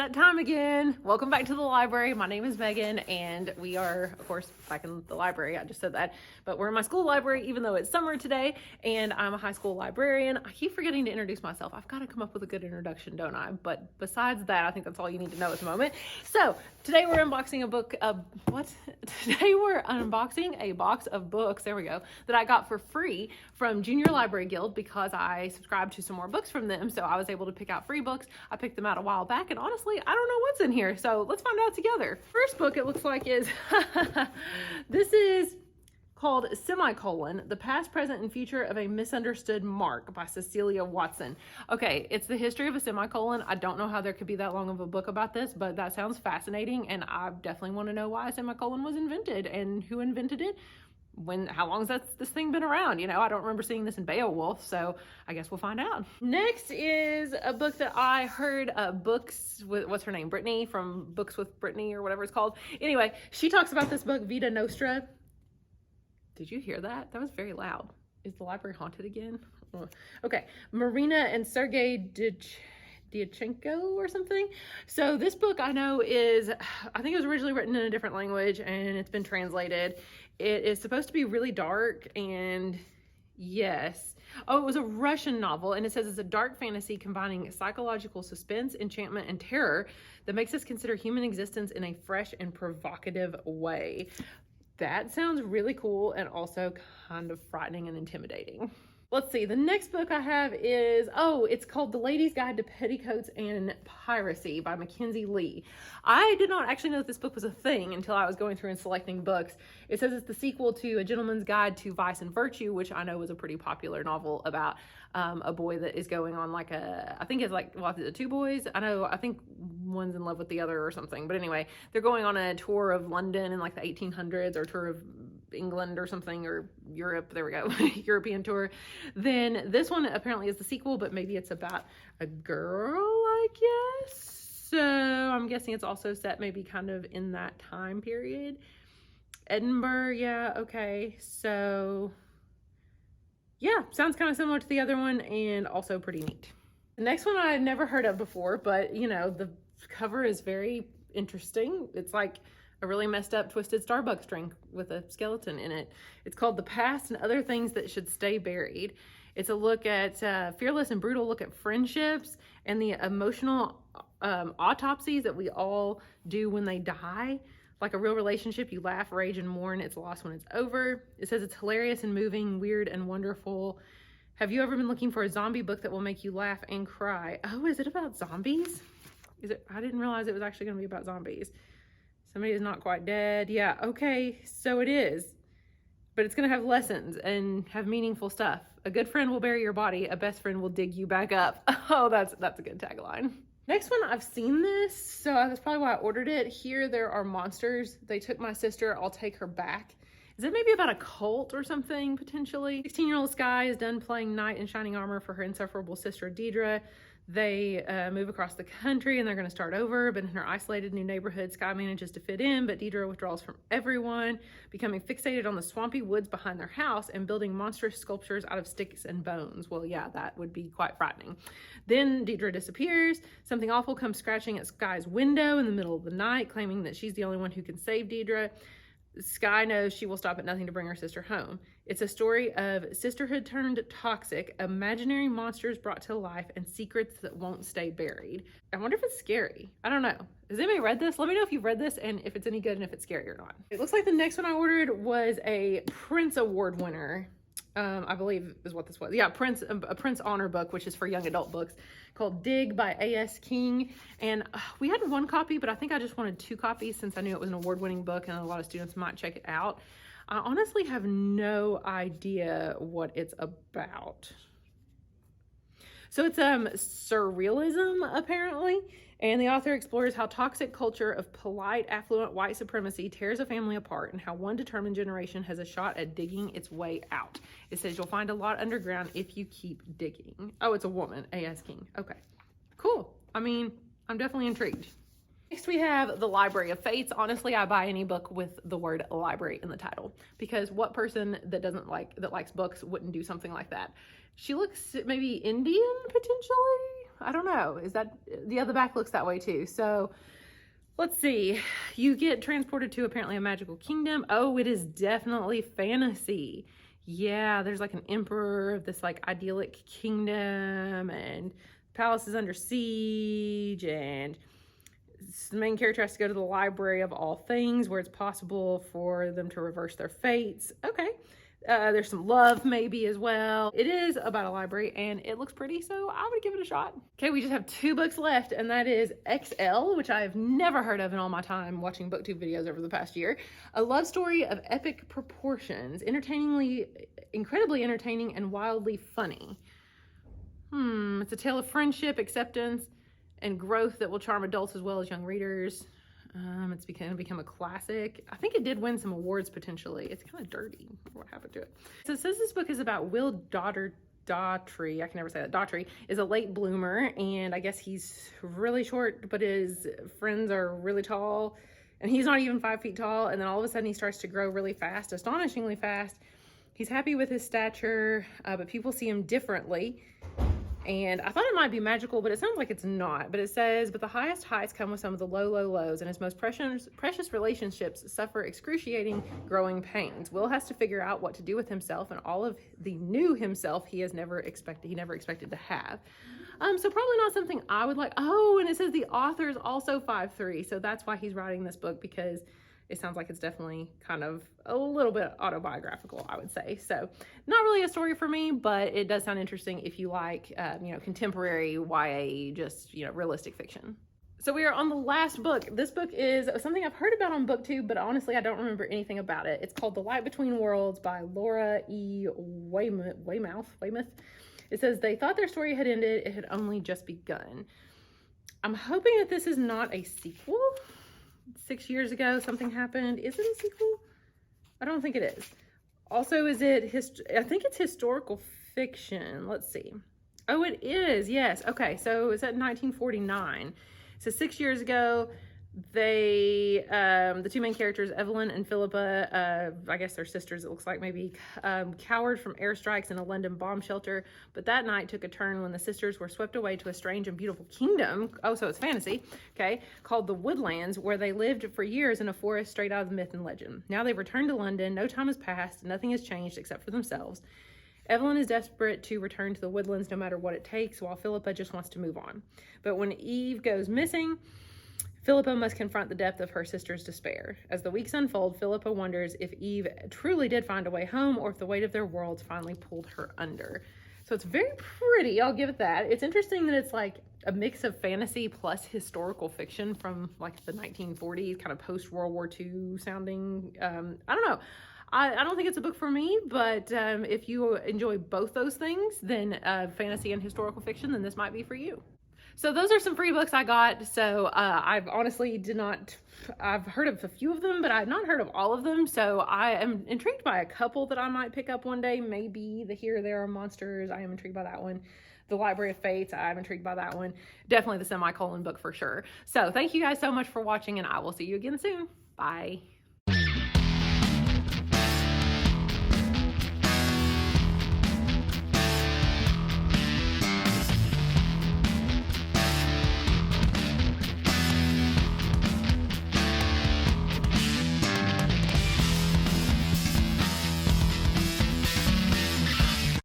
that time again. Welcome back to the library. My name is Megan, and we are, of course, back in the library. I just said that, but we're in my school library, even though it's summer today, and I'm a high school librarian. I keep forgetting to introduce myself. I've got to come up with a good introduction, don't I? But besides that, I think that's all you need to know at the moment. So today we're unboxing a book of Today we're unboxing a box of books, there we go, that I got for free from Junior Library Guild because I subscribed to some more books from them. So I was able to pick out free books. I picked them out a while back, and honestly, I don't know what's in here. So let's find out together. First book it looks like is, this is called Semicolon, The Past, Present, and Future of a Misunderstood Mark by Cecilia Watson. Okay, it's the history of a semicolon. I don't know how there could be that long of a book about this, but that sounds fascinating, and I definitely want to know why a semicolon was invented and who invented it. How long has this thing been around? You know, I don't remember seeing this in Beowulf, so I guess we'll find out. Next is a book that I heard, Books with, what's her name? Brittany from Books with Brittany or whatever it's called. Anyway, she talks about this book, Vita Nostra. Did you hear that? That was very loud. Is the library haunted again? Okay, Marina and Sergei Dyachenko or something. So this book I know is, I think it was originally written in a different language and it's been translated. It is supposed to be really dark, and yes. Oh, it was a Russian novel, and it says it's a dark fantasy combining psychological suspense, enchantment, and terror that makes us consider human existence in a fresh and provocative way. That sounds really cool and also kind of frightening and intimidating. Let's see, the next book I have is, it's called The Lady's Guide to Petticoats and Piracy by Mackenzie Lee. I did not actually know that this book was a thing until I was going through and selecting books. It says it's the sequel to A Gentleman's Guide to Vice and Virtue, which I know was a pretty popular novel about a boy that is going on like I think it's like, well, the two boys, I think one's in love with the other or something. But anyway, they're going on a tour of London in like the 1800s, or tour of England or something, or Europe, there we go, European tour. Then this one apparently is the sequel, but maybe it's about a girl, I guess. So I'm guessing it's also set maybe kind of in that time period. Edinburgh, yeah, okay. So yeah, sounds kind of similar to the other one and also pretty neat. The next one I had never heard of before, but you know, the cover is very interesting. It's like a really messed up twisted Starbucks drink with a skeleton in it. It's called The Past and Other Things That Should Stay Buried. It's a look at, fearless and brutal look at friendships and the emotional autopsies that we all do when they die. Like a real relationship, you laugh, rage, and mourn its loss when it's over. It says it's hilarious and moving, weird and wonderful. Have you ever been looking for a zombie book that will make you laugh and cry? Oh, is it about zombies? Is it? I didn't realize it was actually going to be about zombies. Somebody is not quite dead. Yeah, okay, so it is. But it's going to have lessons and have meaningful stuff. A good friend will bury your body. A best friend will dig you back up. Oh, that's a good tagline. Next one, I've seen this, so that's probably why I ordered it. Here, there are monsters. They took my sister. I'll take her back. Is it maybe about a cult or something, potentially? 16-year-old Sky is done playing knight in shining armor for her insufferable sister, Deidre. They move across the country and they're going to start over, but in her isolated new neighborhood, Sky manages to fit in, but Deidre withdraws from everyone, becoming fixated on the swampy woods behind their house and building monstrous sculptures out of sticks and bones. Well, yeah, that would be quite frightening. Then Deidre disappears. Something awful comes scratching at Sky's window in the middle of the night, claiming that she's the only one who can save Deidre. Sky knows she will stop at nothing to bring her sister home. It's a story of sisterhood turned toxic, imaginary monsters brought to life, and secrets that won't stay buried. I wonder if it's scary. I don't know. Has anybody read this? Let me know if you've read this and if it's any good and if it's scary or not. It looks like the next one I ordered was a Prince Award winner. I believe is what this was. Yeah, a Prince Honor book, which is for young adult books, called Dig by A.S. King. And we had one copy, but I think I just wanted 2 copies since I knew it was an award-winning book and a lot of students might check it out. I honestly have no idea what it's about. So it's surrealism, apparently. And the author explores how toxic culture of polite, affluent white supremacy tears a family apart and how one determined generation has a shot at digging its way out. It says you'll find a lot underground if you keep digging. Oh, it's a woman, A.S. King. Okay, cool. I mean, I'm definitely intrigued. Next we have The Library of Fates. Honestly, I buy any book with the word library in the title because what person that likes books wouldn't do something like that? She looks maybe Indian potentially. I don't know. Is that, the other back looks that way too. So let's see. You get transported to apparently a magical kingdom. Oh, it is definitely fantasy. Yeah, there's like an emperor of this like idyllic kingdom, and the palace is under siege, and the main character has to go to the library of all things where it's possible for them to reverse their fates. Okay. There's some love maybe as well. It is about a library and it looks pretty, so I would give it a shot. Okay, we just have 2 books left, and that is XL, which I've never heard of in all my time watching booktube videos over the past year. A love story of epic proportions, incredibly entertaining and wildly funny. It's a tale of friendship, acceptance, and growth that will charm adults as well as young readers. It's become a classic. I think it did win some awards potentially. It's kind of dirty. What happened to it? So it says this book is about Will Daughtry. I can never say that. Daughtry is a late bloomer, and I guess he's really short, but his friends are really tall, and he's not even 5 feet tall. And then all of a sudden he starts to grow really fast, astonishingly fast. He's happy with his stature, but people see him differently. And I thought it might be magical, but it sounds like it's not. But it says, but the highest heights come with some of the low, low lows, and his most precious relationships suffer excruciating growing pains. Will has to figure out what to do with himself and all of the new himself he never expected to have. So probably not something I would like. Oh, and it says the author is also 5'3", so that's why he's writing this book, because it sounds like it's definitely kind of a little bit autobiographical, I would say. So not really a story for me, but it does sound interesting if you like, contemporary YA, just, realistic fiction. So we are on the last book. This book is something I've heard about on BookTube, but honestly, I don't remember anything about it. It's called The Light Between Worlds by Laura E. Weymouth. It says, they thought their story had ended. It had only just begun. I'm hoping that this is not a sequel. 6 years ago, something happened. Is it a sequel? I don't think it is. Also, I think it's historical fiction. Let's see. Oh, it is. Yes. Okay. So it's at 1949. So 6 years ago, the 2 main characters, Evelyn and Philippa, I guess they're sisters, it looks like, maybe, cowered from airstrikes in a London bomb shelter. But that night took a turn when the sisters were swept away to a strange and beautiful kingdom. Oh, so it's fantasy, okay, called the Woodlands, where they lived for years in a forest straight out of the myth and legend. Now they've returned to London. No time has passed. Nothing has changed except for themselves. Evelyn is desperate to return to the Woodlands no matter what it takes, while Philippa just wants to move on. But when Eve goes missing, Philippa must confront the depth of her sister's despair. As the weeks unfold, Philippa wonders if Eve truly did find a way home, or if the weight of their worlds finally pulled her under. So it's very pretty, I'll give it that. It's interesting that it's like a mix of fantasy plus historical fiction from like the 1940s, kind of post-World War II sounding. I don't know. I don't think it's a book for me, but if you enjoy both those things, then fantasy and historical fiction, then this might be for you. So those are some free books I got. So I've honestly I've heard of a few of them, but I've not heard of all of them. So I am intrigued by a couple that I might pick up one day. Maybe the Here, There Are Monsters. I am intrigued by that one. The Library of Fates. I'm intrigued by that one. Definitely the semicolon book for sure. So thank you guys so much for watching, and I will see you again soon. Bye.